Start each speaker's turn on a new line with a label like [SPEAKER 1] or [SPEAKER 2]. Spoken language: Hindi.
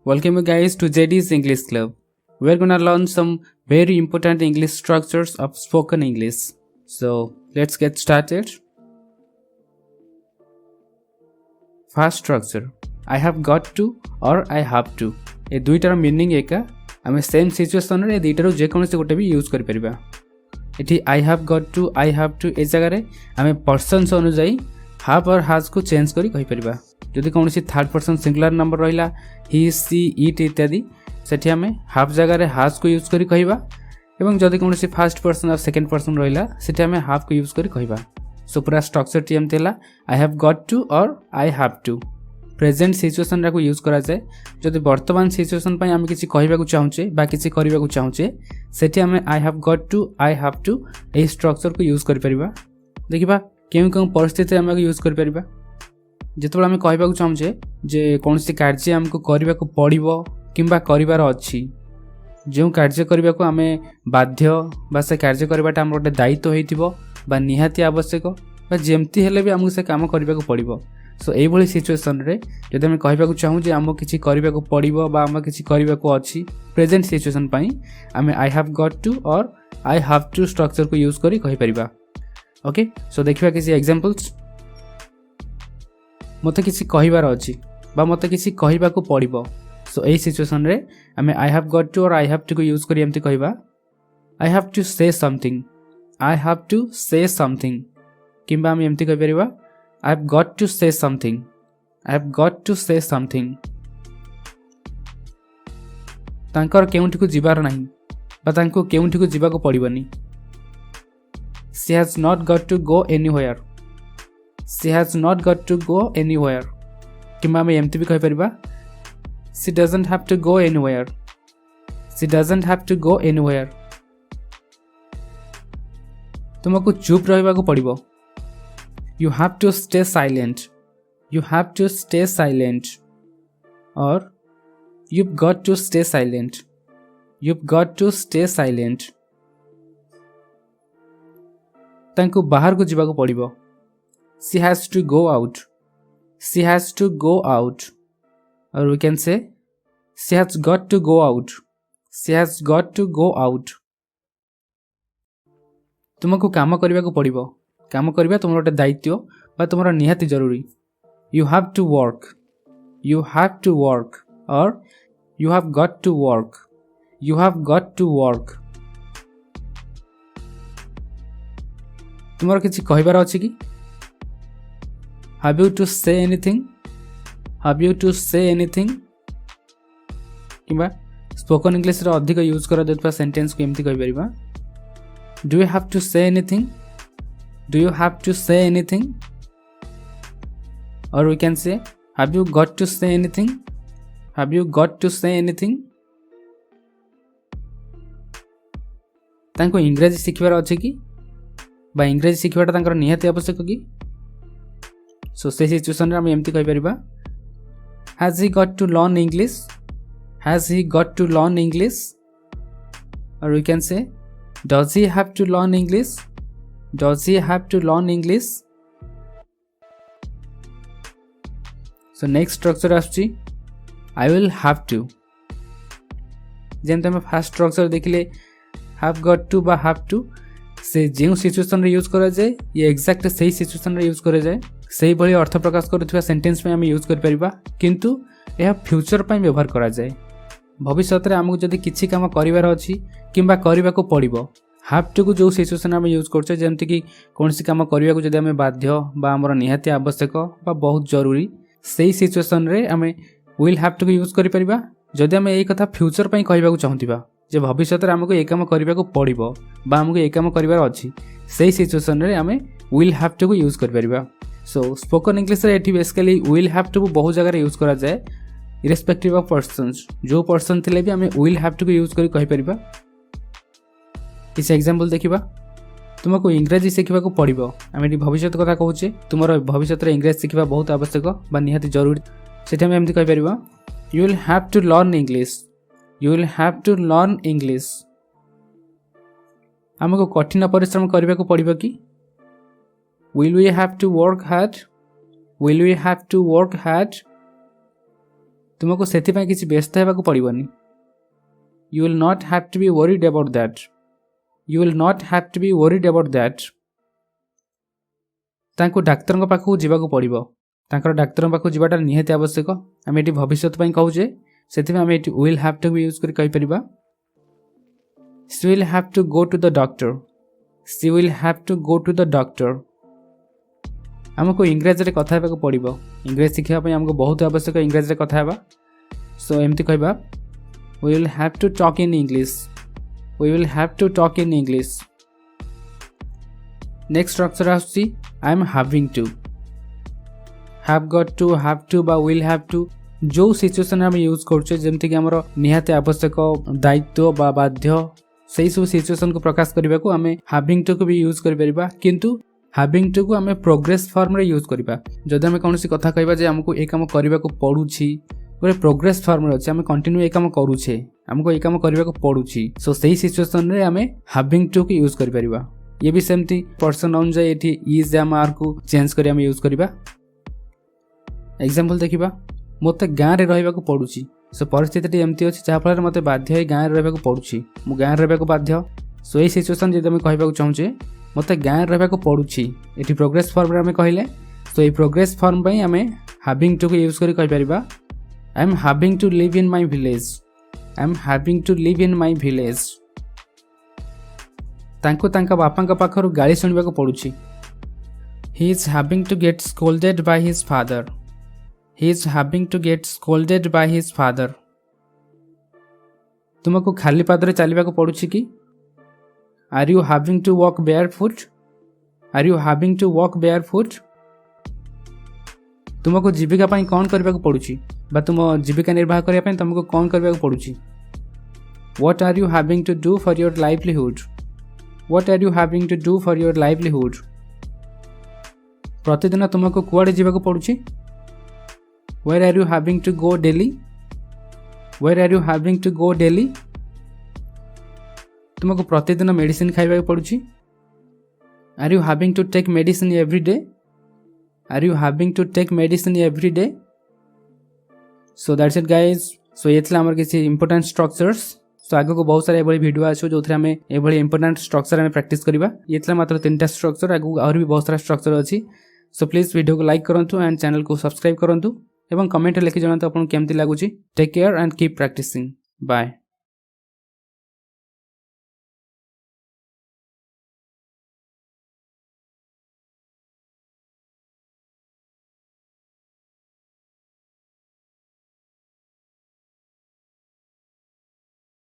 [SPEAKER 1] Welcome you guys to JD's English Club. We're gonna learn some very important English structures of spoken English. So let's get started. First structure, I have got to or I have to. ए दुईटार मीनिंग एका आम सेम सिचुएसन रे दुईटार जेकोसी गोटे भी यूज कर परिबा. एठी I have got to I have to ए जगह आम पर्सन्स अनुसार हाव और हाज को चेंज करी कहि परिबा. जदि कौन थर्ड पर्सन सिंगुलर नंबर रहा ही सी इट इत्यादि से आम हाफ जगार हाज को यूज करी कहबा एवं जदि कौन फर्स्ट पर्सन और सेकेंड पर्सन रहा से आम हाफ को यूज करी कहबा. सो पूरा स्ट्रक्चर टी एमती है आई हैव गॉट टू और I have to. Present situation रा को यूज करा जाए जदि वर्तमान सिचुएसन पई आम किसी कहबा चाहूचे बा किसी करबा चाहूचे सेठी आम I have got to I have to a structure को यूज कर परिबा. देखिबा केउ केउ परिस्थिति आम यूज कर परिबा. जिते आम कहवाक चाहूचे जे कौन कार्य आमको करने को पड़ो किंबा करार अच्छी जो कार्य करने को आम बाध्य बा से कार्य करवाटा आम गोटे दायित्व होता निहाती आवश्यक बा जमती हेले भी आमको से काम करने को पड़ो. सो यही सिचुएसन रे जब आम कहवाक चाहूँ जे आम किसी करने को पड़ो बा आम किसी करने को अच्छी प्रेजेंट सिचुएसन पई आम आई हैव गॉट टू और आई हैव टू स्ट्रक्चर को यूज करी कहि परिबा. ओके सो देखिबा किसी एग्जांपल्स. मते किसी कहबार अच्छी बा मते किसी कहबा को पड़ो. सो यही सिचुएसन रे आम आई हैव गॉट टू और आई हैव टू को यूज करी एमती कहबा I have to say something I have to say something किंबा आम एमती कहि परिबा I have got to say something I have got to say something. तांकर केउंठी को जिबार नाही बा तांको केउंठी को जिबा को पड़िबनी. She has not got to go anywhere she has not got to go anywhere किंबा आम एमती भी कहि परिबा she doesn't have to go anywhere she doesn't have to go anywhere. तुमको चुप रहबा को पड़िबो you have to stay silent you have to stay silent और you've got to stay silent you've got to stay silent. तांको बाहर को जिबा को पड़िबो she has to go out she has to go out or we can say she has got to go out she has got to go out. तुमको काम करबा को पड़िबो काम करबा तुमर गोटे दायित्व बा तुमर निहाती जरूरी. you have to work you have to work or you have got to work you have got to work. तुमर किछि कहबार अछि कि have you to say anything have you to say anything किंबा स्पोकन इंग्लिश रे अधिक यूज करा देतबा सेंटेंस को एमती कहि परिबा do you have to say anything do you have to say anything or we can say have you got to say anything have you got to say anything. तांको इंग्रजी सिखबार अछि कि बा इंग्रजी सिखबाटा तांकर निहाती आवश्यक कि. सो से सिचुएसन आम एमती कहि परिबा has he got to learn English has he got to learn English और we can say does he have to learn English does he have to learn English. So next structure आछि आई विल हैव टू. जेमते हम फर्स्ट स्ट्रक्चर देखिले हैव गॉट टू बा हैव टू से जो सिचुएसन रे यूज करा जाए ये एक्जाक्ट सही सिचुएसन रे यूज करा जाए सही भली अर्थ प्रकाश करुवा सेंटेंस में आम यूज कर परिबा किंतु यह फ्यूचर पई व्यवहार करा जाए. भविष्य में आमको जदि किछि काम करिवार अछि किंबा करबा को पड़िबो हैव टू को जो सिचुएसन आम यूज करछे जेमति कि कोनसी काम करबा को जदि आम बाध्य बा हमर निहाती आवश्यक बा बहुत जरूरी सही सिचुएसन रे आम विल हैव टू को यूज करि परिबा. जदि आम एई कथा फ्यूचर पई कहबा को चाहूतिबा जे भविष्य में आमको ए काम करबा को पड़िबो बा हमको ए काम करिवार अछि सही सिचुएसन रे आम विल हैव टू को यूज कर परिबा. सो स्पोकन इंग्लिश रे एठी बेसिकली विल हैव टू बहुत जगह यूज करा जाए इरेस्पेक्टिव ऑफ पर्सन्स जो पर्सन थिले भी आमे विल हैव टू को यूज करी कहि परिबा. इस एग्जांपल देखिबा तुमको इंग्रजी सिखबा को पड़िबो आमे एठी भविष्य कथा कहूचे तुमर भविष्य रे इंग्रजी सिखबा बहुत आवश्यक बा निहाती जरूरी सेठी आमे एमती कहि परिबा you will have to learn English you will have to learn English. हमको कठिन परिश्रम करबा को पड़िबो कि will we have to work hard will we have to work hard तुमको से किसी व्यस्त होगा पड़ोनी you will not have to be worried about that you will not have to be worried about that तांको डाक्तर पाखु जावाक पड़ो तांकर डाक्तर पाखु जावाटा निहाती आवश्यक आम ये भविष्य कहूचे से आम ये विल हैव टू भी यूज कर she will have to go to the doctor she will have to go to the doctor आमको इंग्रेजी कथा होगा पड़ो इंग्रेजी शिखापी आमको बहुत आवश्यक इंग्रेजी कथा सो एमती कहबा we will have to talk in English we will have to talk in English next structure आसुची I am having to have got to have to बा विल हैव टू जो सिचुएशन आम यूज करुचे जमती कि आमर निहाती आवश्यक दायित्व बा बाध्य से सब सिचुएशन को प्रकाश करने को आम हैविंग टू को भी यूज कर किंतु हैविंग टू को आम प्रोग्रेस फॉर्म रे यूज करबा जदि आम कौन कथा कहबा जे हमको ए काम करबा को पड़ुछि गोटे प्रोग्रेस फॉर्म रे अछि आम कंटिन्यू ए काम करूछे हमको ए काम करबा को पड़ुछि सो सही सिचुएशन रे आम हैविंग टू को यूज कर परिबा ये भी सेमती पर्सन अनुसार एठी इज आम आर को चेंज करी आम यूज करबा एग्जांपल देखिबा मते गां रे रहबा को पड़ुछि सो परिस्थिति एमती अछि जहा फल मते बाध्य है गां रे रहबा को पड़ुछि मु गां रे रहबा को बाध्य सो ए सिचुएशन जे हम कहबा को चाहूचे मते गां रे रहबा को पड़ुछि एठी प्रोग्रेस फॉर्म रे हम कहले सो ए प्रोग्रेस फॉर्म पई हमें हैविंग टू को यूज करी कहि परिबा I am having to live in my village I am having to live in my village तांको तांका बापांका पाखरु गाली सुनिबा को पड़ुछि he is having to get scolded by his father he is having to get scolded by his father तुमको खाली पादरे चलबा को पड़ुछि कि are you having to walk barefoot are you having to walk barefoot तुमको जीविका पाई कौन करबा को पड़ुछि बा तुम जीविका निर्वाह करिया पाई तुमको कौन करबा को पड़ुछि what are you having to do for your livelihood what are you having to do for your livelihood प्रतिदिन तुमको कुआडे जीवा को पड़ुछि where are you having to go daily where are you having to go daily तुमको प्रतिदिन मेडिसिन खाइबा पड़ुछि are you having to take medicine every day are you having to take medicine every day so that's it guys so ये हमर किसी इंपोर्टेंट स्ट्रक्चर्स सो आगे को बहुत सारा एभली वीडियो आछो जो आम एभली इंपोर्टेंट स्ट्रक्चर आम प्रैक्टिस करबा ये मात्र 3टा स्ट्रक्चर आगु और भी बहुत सारा स्ट्रक्चर अछि सो प्लीज वीडियो को लाइक करंतु एंड चैनल को सब्सक्राइब करंतु एवं कमेंट लिखि जणातु आपन केमति लागुछि take care and keep practising bye.